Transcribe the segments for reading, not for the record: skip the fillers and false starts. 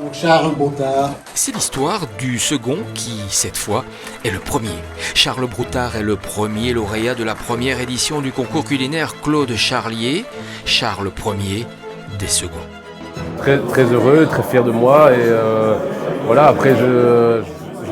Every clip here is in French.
Donc Charles Broutard. C'est l'histoire du second qui, cette fois, est le premier. Charles Broutard est le premier lauréat de la première édition du concours culinaire Claude Charlier. Charles Ier des seconds. Très, très heureux, très fier de moi et voilà, après je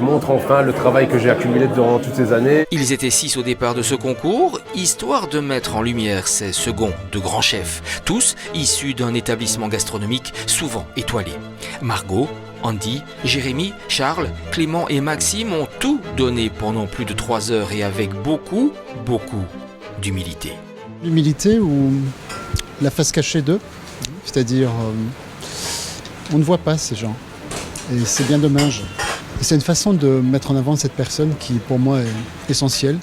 montre enfin le travail que j'ai accumulé durant toutes ces années. Ils étaient 6 au départ de ce concours, histoire de mettre en lumière ces seconds de grands chefs, tous issus d'un établissement gastronomique souvent étoilé. Margot, Andy, Jérémy, Charles, Clément et Maxime ont tout donné pendant plus de 3 heures et avec beaucoup d'humilité. L'humilité ou la face cachée d'eux, c'est-à-dire on ne voit pas ces gens et c'est bien dommage. Et c'est une façon de mettre en avant cette personne qui pour moi est essentielle,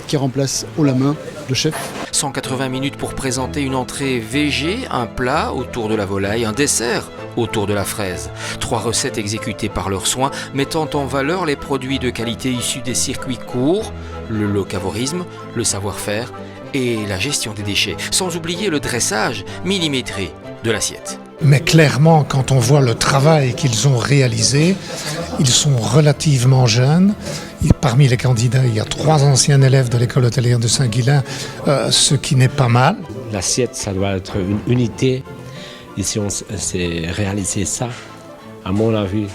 qui remplace haut la main le chef. 180 minutes pour présenter une entrée végé, un plat autour de la volaille, un dessert autour de la fraise. 3 recettes exécutées par leurs soins, mettant en valeur les produits de qualité issus des circuits courts, le locavorisme, le savoir-faire et la gestion des déchets, sans oublier le dressage millimétré de l'assiette. Mais clairement, quand on voit le travail qu'ils ont réalisé, ils sont relativement jeunes. Et parmi les candidats, il y a 3 anciens élèves de l'école hôtelière de Saint-Guilain, ce qui n'est pas mal. L'assiette, ça doit être une unité. Et si on sait réaliser ça, à mon avis,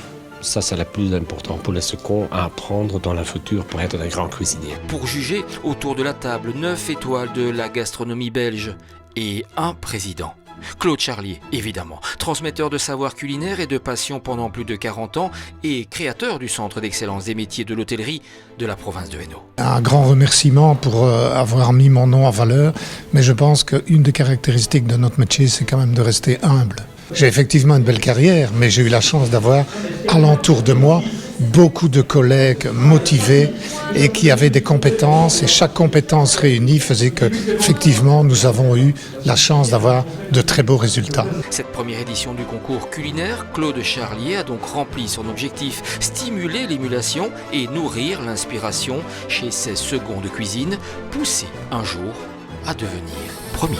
ça c'est le plus important pour les seconds à apprendre dans le futur pour être des grands cuisiniers. Pour juger, autour de la table, 9 étoiles de la gastronomie belge et un président. Claude Charlier, évidemment, transmetteur de savoir culinaire et de passion pendant plus de 40 ans et créateur du Centre d'excellence des métiers de l'hôtellerie de la province de Hainaut. Un grand remerciement pour avoir mis mon nom en valeur, mais je pense qu'une des caractéristiques de notre métier, c'est quand même de rester humble. J'ai effectivement une belle carrière, mais j'ai eu la chance d'avoir alentour de moi beaucoup de collègues motivés et qui avaient des compétences, et chaque compétence réunie faisait que, effectivement, nous avons eu la chance d'avoir de très beaux résultats. Cette première édition du concours culinaire, Claude Charlier a donc rempli son objectif, stimuler l'émulation et nourrir l'inspiration chez ses seconds de cuisine, poussés un jour à devenir premiers.